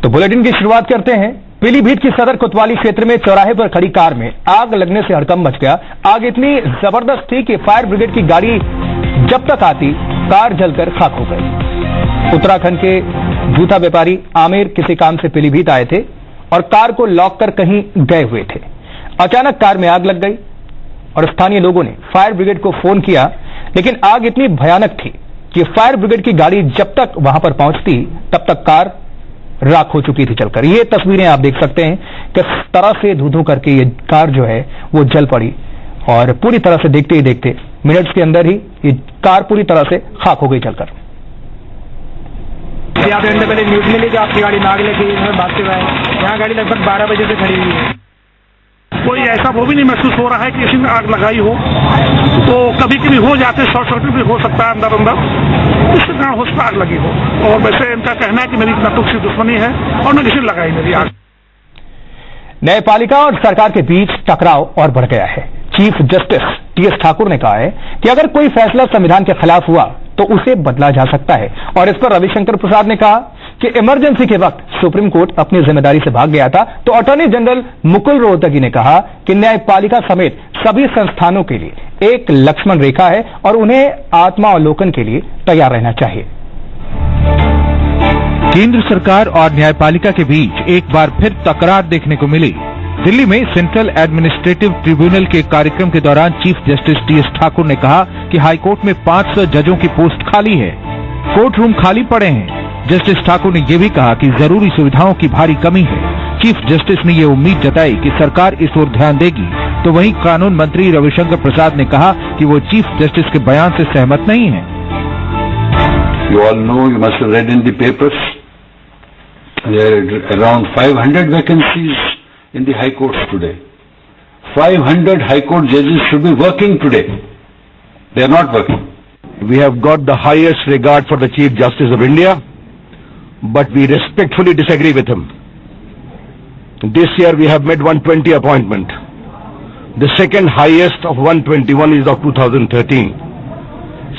तो बुलेटिन की शुरुआत करते हैं। पीलीभीत की सदर कोतवाली क्षेत्र में चौराहे पर खड़ी कार में आग लगने से हड़कंप मच गया। आग इतनी जबरदस्त थी कि फायर ब्रिगेड की गाड़ी जब तक आती कार जलकर खाक हो गई। उत्तराखंड के जूता व्यापारी आमिर किसी काम से पीलीभीत आए थे और कार को लॉक कर कहीं गए हुए थे। अचानक कार में आग लग गई और स्थानीय लोगों ने फायर ब्रिगेड को फोन किया, लेकिन आग इतनी भयानक थी कि फायर ब्रिगेड की गाड़ी जब तक वहां पर पहुंचती तब तक कार राख हो चुकी थी जलकर। ये तस्वीरें आप देख सकते हैं किस तरह से धू-धू करके ये कार जो है वो जल पड़ी और पूरी तरह से देखते ही देखते मिनट्स के अंदर ही ये कार पूरी तरह से खाक हो गई जलकर। आधे घंटे पहले न्यूज मिली कि आपकी गाड़ी में आग लगी, इसमें भागते हुए यहाँ गाड़ी लगभग 12 बजे से खड़ी हुई है। कोई ऐसा वो भी नहीं महसूस हो रहा है कि किसी ने आग लगाई हो, तो कभी कभी हो जाते शॉर्ट सर्किट भी हो सकता है अंदर इसके कारण हो सकता आग लगी हो। और वैसे इनका कहना है कि मेरी न तो किसी दुश्मनी है और न किसी ने लगाई मेरी आग। न्यायपालिका और सरकार के बीच टकराव और बढ़ गया है। चीफ जस्टिस टीएस ठाकुर ने कहा है कि अगर कोई फैसला संविधान के खिलाफ हुआ तो उसे बदला जा सकता है और इस पर रविशंकर प्रसाद ने कहा कि इमरजेंसी के वक्त सुप्रीम कोर्ट अपनी जिम्मेदारी से भाग गया था। तो अटॉर्नी जनरल मुकुल रोहतगी ने कहा कि न्यायपालिका समेत सभी संस्थानों के लिए एक लक्ष्मण रेखा है और उन्हें आत्मावलोकन के लिए तैयार रहना चाहिए। केंद्र सरकार और न्यायपालिका के बीच एक बार फिर तकरार देखने को मिली। दिल्ली में सेंट्रल एडमिनिस्ट्रेटिव ट्रिब्यूनल के कार्यक्रम के दौरान चीफ जस्टिस टीएस ठाकुर ने कहा कि हाईकोर्ट में 500 जजों की पोस्ट खाली है, कोर्ट रूम खाली पड़े हैं। जस्टिस ठाकुर ने यह भी कहा कि जरूरी सुविधाओं की भारी कमी है। चीफ जस्टिस ने ये उम्मीद जताई कि सरकार इस ओर ध्यान देगी। तो वहीं कानून मंत्री रविशंकर प्रसाद ने कहा कि वो चीफ जस्टिस के बयान से सहमत नहीं है। You all know, you must have read in the papers, there are around 500 vacancies in the high courts today. 500 high court judges should be working today. They are not working. We have got the highest regard for the Chief Justice of India, but we respectfully disagree with him. This year we have made 120 appointment. The second highest of 121 is of 2013.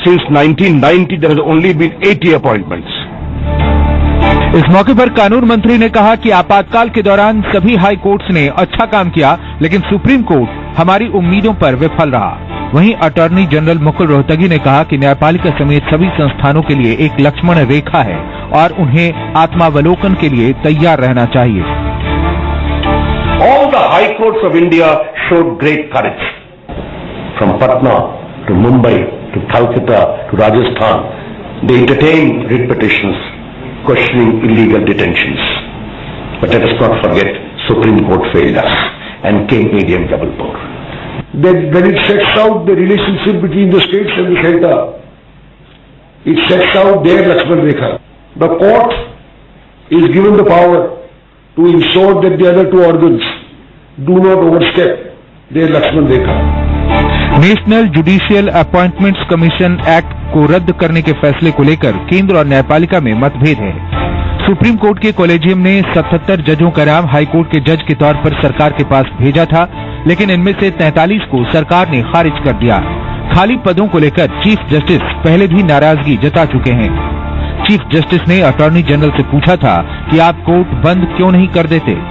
Since 1990 there has only been 80 appointments. इस मौके पर कानून मंत्री ने कहा कि आपातकाल के दौरान सभी हाई कोर्ट्स ने अच्छा काम किया, लेकिन सुप्रीम कोर्ट हमारी उम्मीदों पर विफल रहा। वहीं अटॉर्नी जनरल मुकुल रोहतगी ने कहा कि न्यायपालिका समेत सभी संस्थानों के लिए एक लक्ष्मण रेखा है और उन्हें आत्मावलोकन के लिए तैयार रहना चाहिए। All the high courts of India showed great courage. From Patna to Mumbai to Calcutta to Rajasthan, they entertained writ petitions questioning illegal detentions. But let us not forget, Supreme Court failed us and came ADM Jabalpur. When it sets out the relationship between the states and the center, it sets out their Lakshman Rekha. The court is given the power to ensure that the other two organs do not overstep their Lakshman Rekha. National judicial appointments commission act को रद्द करने के फैसले को लेकर केंद्र और न्यायपालिका में मतभेद है। सुप्रीम कोर्ट के कॉलेजियम ने 77 जजों का नाम हाईकोर्ट के जज के तौर पर सरकार के पास भेजा था, लेकिन इनमें से 43 को सरकार ने खारिज कर दिया। खाली पदों को लेकर चीफ जस्टिस पहले भी नाराजगी जता चुके हैं। चीफ जस्टिस ने अटॉर्नी जनरल से पूछा था कि आप कोर्ट बंद क्यों नहीं कर देते।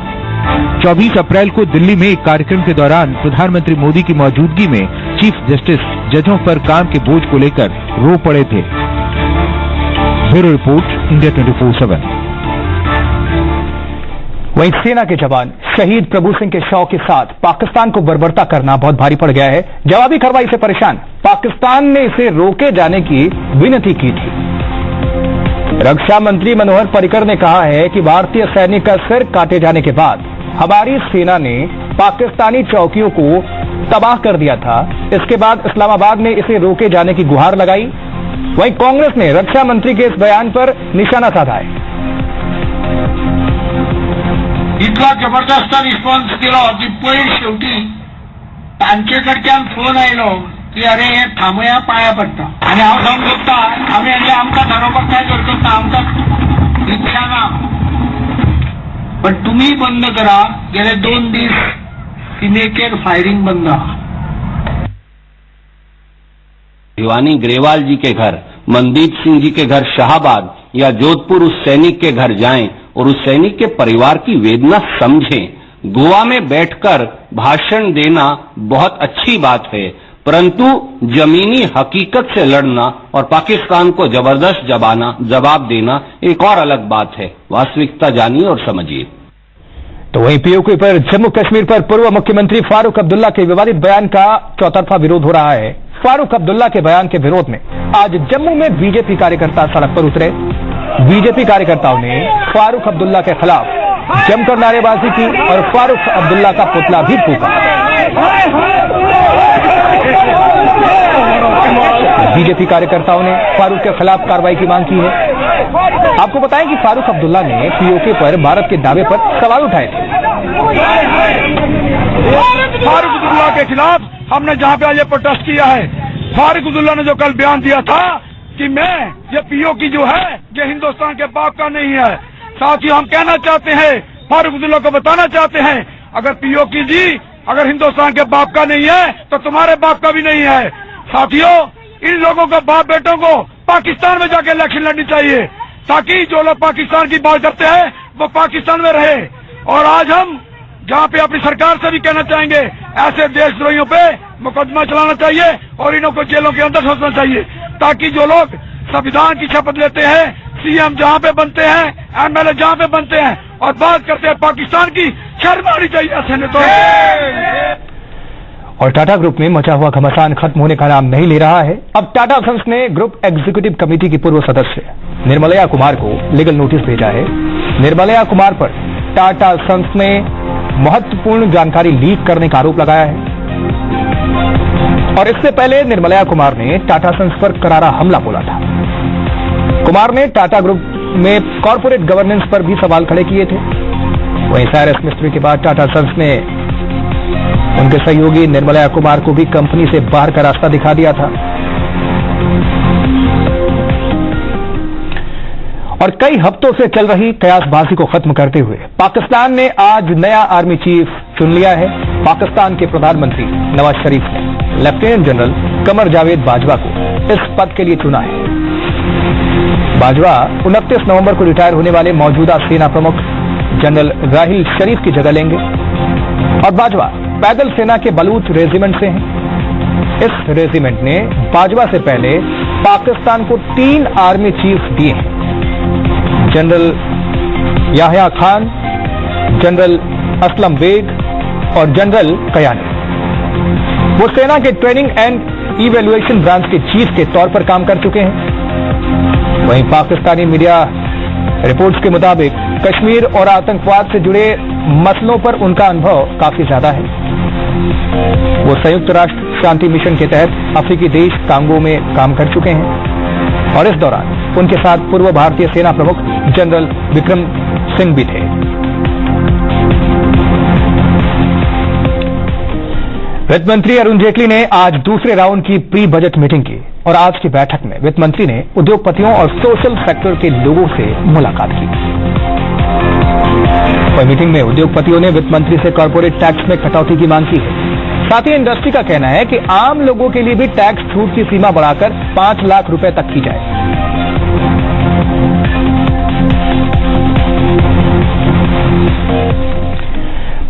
24 अप्रैल को दिल्ली में एक कार्यक्रम के दौरान प्रधानमंत्री मोदी की मौजूदगी में चीफ जस्टिस जजों पर काम के बोझ को लेकर रो पड़े थे। Bureau report, India 24/7। वहीं सेना के जवान शहीद प्रभु सिंह के शव के साथ पाकिस्तान को बर्बरता करना बहुत भारी पड़ गया है। जवाबी कार्रवाई से परेशान पाकिस्तान ने इसे रोके जाने की विनती की थी। रक्षा मंत्री मनोहर पर्रिकर ने कहा है कि भारतीय सैनिक का सिर काटे जाने के बाद हमारी सेना ने पाकिस्तानी चौकियों को तबाह कर दिया था। इसके बाद इस्लामाबाद ने इसे रोके जाने की गुहार लगाई। वहीं कांग्रेस ने रक्षा मंत्री के इस बयान पर निशाना साधा है। इतका जबरदस्त रिस्पॉन्स केला की पळी शेवटी तांचेकडच्यान फोन आयलो की अरे हे थांबया पाया पडटा आणि हांव सांगूंक सोदता आमी म्हणलें आमकां थारोवपाक काय करता आमकां इच्छा ना, पण तुम्ही बंद करा। गेले 2 दीस सीमेचेर फायरिंग बंद। भिवानी ग्रेवाल जी के घर, मनदीप सिंह जी के घर शाहाबाद या जोधपुर उस सैनिक के घर जाएं और उस सैनिक के परिवार की वेदना समझें। गोवा में बैठकर भाषण देना बहुत अच्छी बात है, परंतु जमीनी हकीकत से लड़ना और पाकिस्तान को जबरदस्त जवाब देना एक और अलग बात है। वास्तविकता जानिए और समझिए। तो वहीं पीओके पर जम्मू कश्मीर पर पूर्व मुख्यमंत्री फारूक अब्दुल्ला के विवादित बयान का चौतरफा विरोध हो रहा है। फारूक अब्दुल्ला के बयान के विरोध में आज जम्मू में बीजेपी कार्यकर्ता सड़क पर उतरे। बीजेपी कार्यकर्ताओं ने फारूक अब्दुल्ला के खिलाफ जमकर नारेबाजी की और फारूक अब्दुल्ला का पुतला भी फूंका। बीजेपी कार्यकर्ताओं ने फारूक के खिलाफ कार्रवाई की मांग की है। आपको बताएं कि फारूक अब्दुल्ला ने पीओके पर भारत के दावे पर सवाल उठाए थे। फारूक अब्दुल्ला के खिलाफ हमने जहां पे आज ये प्रोटेस्ट किया है, फारूक अब्दुल्ला ने जो कल बयान दिया था कि ये पीओके जो है ये हिंदुस्तान के बाप का नहीं है। साथियों, हम कहना चाहते हैं, फारूक अब्दुल्ला को बताना चाहते हैं, अगर पीओके जी अगर हिंदुस्तान के बाप का नहीं है तो तुम्हारे बाप का भी नहीं है। साथियों, इन लोगों को, बाप बेटों को पाकिस्तान में जाके इलेक्शन लड़नी चाहिए, ताकि जो लोग पाकिस्तान की बात करते हैं वो पाकिस्तान में रहे। और आज हम जहाँ पे अपनी सरकार से भी कहना चाहेंगे, ऐसे देशद्रोहियों पे मुकदमा चलाना चाहिए और इन्हों को जेलों के अंदर सोचना चाहिए, ताकि जो लोग संविधान की शपथ लेते हैं, सीएम जहाँ पे बनते हैं, एमएलए जहाँ पे बनते हैं और बात करते हैं पाकिस्तान की, शर्म आनी चाहिए ऐसे ने तो। और टाटा ग्रुप में मचा हुआ घमासान खत्म होने का नाम नहीं ले रहा है। अब टाटा सन्स ने ग्रुप एग्जीक्यूटिव कमेटी की पूर्व सदस्य निर्मलया कुमार को लीगल नोटिस भेजा है। निर्मलया कुमार पर टाटा सन्स ने महत्वपूर्ण जानकारी लीक करने का आरोप लगाया है और इससे पहले निर्मलया कुमार ने टाटा सन्स पर करारा हमला बोला था। कुमार ने टाटा ग्रुप में कॉर्पोरेट गवर्नेंस पर भी सवाल खड़े किए थे। वहीं साइरस मिस्त्री के बाद टाटा सन्स ने उनके सहयोगी निर्मलया कुमार को भी कंपनी से बाहर का रास्ता दिखा दिया था। और कई हफ्तों से चल रही कयासबाजी को खत्म करते हुए पाकिस्तान ने आज नया आर्मी चीफ चुन लिया है। पाकिस्तान के प्रधानमंत्री नवाज शरीफ ने लेफ्टिनेंट जनरल कमर जावेद बाजवा को इस पद के लिए चुना है। बाजवा 29 नवंबर को रिटायर होने वाले मौजूदा सेना प्रमुख जनरल राहिल शरीफ की जगह लेंगे और बाजवा पैदल सेना के बलूच रेजिमेंट से हैं। इस रेजिमेंट ने बाजवा से पहले पाकिस्तान को 3 आर्मी चीफ दिए हैं, जनरल याह्या खान, जनरल असलम बेग और जनरल कयानी। वो सेना के ट्रेनिंग एंड इवैल्यूएशन ब्रांच के चीफ के तौर पर काम कर चुके हैं। वहीं पाकिस्तानी मीडिया रिपोर्ट्स के मुताबिक कश्मीर और आतंकवाद से जुड़े मसलों पर उनका अनुभव काफी ज्यादा है। वो संयुक्त राष्ट्र शांति मिशन के तहत अफ्रीकी देश कांगो में काम कर चुके हैं और इस दौरान उनके साथ पूर्व भारतीय सेना प्रमुख जनरल विक्रम सिंह भी थे। वित्त मंत्री अरुण जेटली ने आज दूसरे राउंड की प्री बजट मीटिंग की और आज की बैठक में वित्त मंत्री ने उद्योगपतियों और सोशल सेक्टर के लोगों से मुलाकात की। वह मीटिंग में उद्योगपतियों ने वित्त मंत्री से कॉर्पोरेट टैक्स में कटौती की मांग की है। साथ ही इंडस्ट्री का कहना है कि आम लोगों के लिए भी टैक्स छूट की सीमा बढ़ाकर 5 लाख रुपए तक की जाए।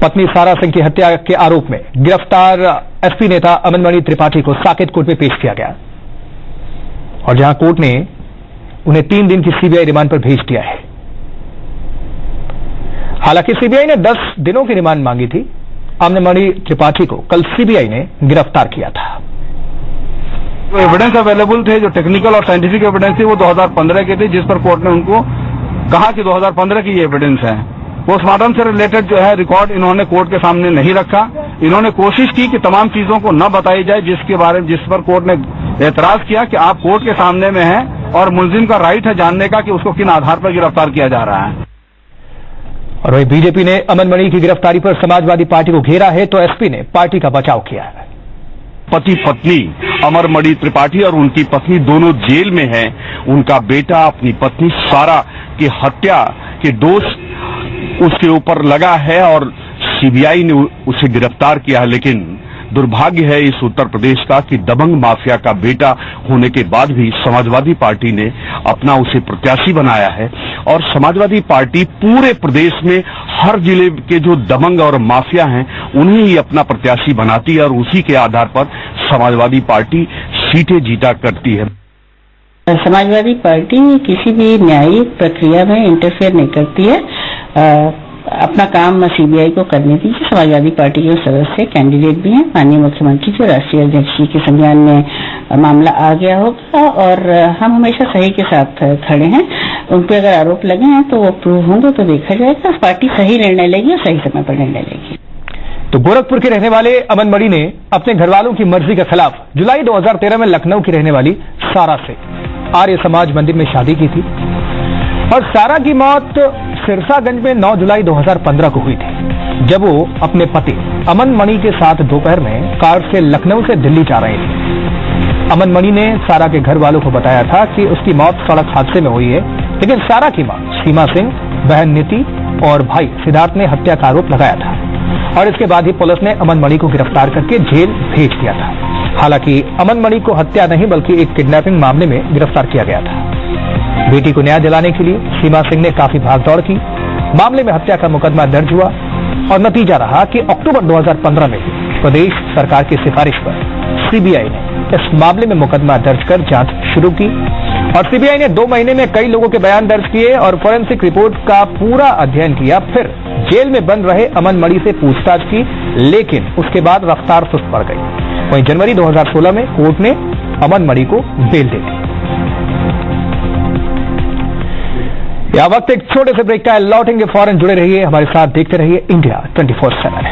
पत्नी सारा सिंह की हत्या के आरोप में गिरफ्तार एसपी नेता अमनमणि त्रिपाठी को साकेत कोर्ट में पेश किया गया और जहां कोर्ट ने उन्हें 3 दिन की सीबीआई रिमांड पर भेज दिया है। हालांकि सीबीआई ने 10 दिनों की रिमांड मांगी थी। अमनमणि त्रिपाठी को कल सीबीआई ने गिरफ्तार किया था। जो एविडेंस अवेलेबल थे, जो टेक्निकल और साइंटिफिक एविडेंस थे, वो 2015 के थे, जिस पर कोर्ट ने उनको कहा कि 2015 की ये एविडेंस है। पोस्टमार्टम से रिलेटेड जो है रिकॉर्ड इन्होंने कोर्ट के सामने नहीं रखा। इन्होंने कोशिश की कि तमाम चीजों को न बताई जाए, जिस पर कोर्ट ने एतराज किया कि आप कोर्ट के सामने में हैं और मुलजिम का राइट है जानने का कि उसको किन आधार पर गिरफ्तार किया जा रहा है। और वही बीजेपी ने अमनमणि की गिरफ्तारी पर समाजवादी पार्टी को घेरा है तो एसपी ने पार्टी का बचाव किया है। पति पत्नी अमरमणि त्रिपाठी और उनकी पत्नी दोनों जेल में हैं। उनका बेटा अपनी पत्नी सारा की हत्या के दोष उसके ऊपर लगा है और सीबीआई ने उसे गिरफ्तार किया है, लेकिन दुर्भाग्य है इस उत्तर प्रदेश का कि दबंग माफिया का बेटा होने के बाद भी समाजवादी पार्टी ने अपना उसे प्रत्याशी बनाया है और समाजवादी पार्टी पूरे प्रदेश में हर जिले के जो दबंग और माफिया हैं उन्हें ही अपना प्रत्याशी बनाती है और उसी के आधार पर समाजवादी पार्टी सीटें जीता करती है। समाजवादी पार्टी किसी भी न्यायिक प्रक्रिया में इंटरफेयर नहीं करती है। अपना काम सीबीआई को करने दीजिए। समाजवादी पार्टी के सदस्य कैंडिडेट भी हैं। माननीय मुख्यमंत्री जी राष्ट्रीय अध्यक्ष जी के संज्ञान में मामला आ गया होगा और हम हमेशा सही के साथ खड़े हैं। उन पर अगर आरोप लगे हैं तो वो प्रूव होंगे तो देखा जाएगा। पार्टी सही निर्णय लेगी और सही समय पर निर्णय लेगी। तो गोरखपुर के रहने वाले अमन मणि ने अपने घरवालों की मर्जी के खिलाफ जुलाई 2013 में लखनऊ की रहने वाली सारा से आर्य समाज मंदिर में शादी की थी और सारा की मौत सिरसागंज में 9 जुलाई 2015 को हुई थी जब वो अपने पति अमन मणि के साथ दोपहर में कार से लखनऊ से दिल्ली जा रहे थे। अमन मणि ने सारा के घर वालों को बताया था कि उसकी मौत सड़क हादसे में हुई है, लेकिन सारा की मां सीमा सिंह, बहन नीति और भाई सिद्धार्थ ने हत्या का आरोप लगाया था और इसके बाद ही पुलिस ने अमन मणि को गिरफ्तार करके जेल भेज दिया था। हालांकि अमन मणि को हत्या नहीं बल्कि एक किडनैपिंग मामले में गिरफ्तार किया गया था। बेटी को न्याय दिलाने के लिए सीमा सिंह ने काफी भागदौड़ की। मामले में हत्या का मुकदमा दर्ज हुआ और नतीजा रहा कि अक्टूबर 2015 में प्रदेश सरकार की सिफारिश पर सीबीआई ने इस मामले में मुकदमा दर्ज कर जांच शुरू की और सीबीआई ने 2 महीने में कई लोगों के बयान दर्ज किए और फोरेंसिक रिपोर्ट का पूरा अध्ययन किया। फिर जेल में बंद रहे अमन मणि से पूछताछ की, लेकिन उसके बाद रफ्तार सुस्त पड़ गई। वहीं जनवरी 2016 में कोर्ट ने अमन मणि को बेल दे दी। यह वक्त एक छोटे से ब्रेक का है। लौटेंगे फौरन। जुड़े रहिए हमारे साथ, देखते रहिए इंडिया 24/7।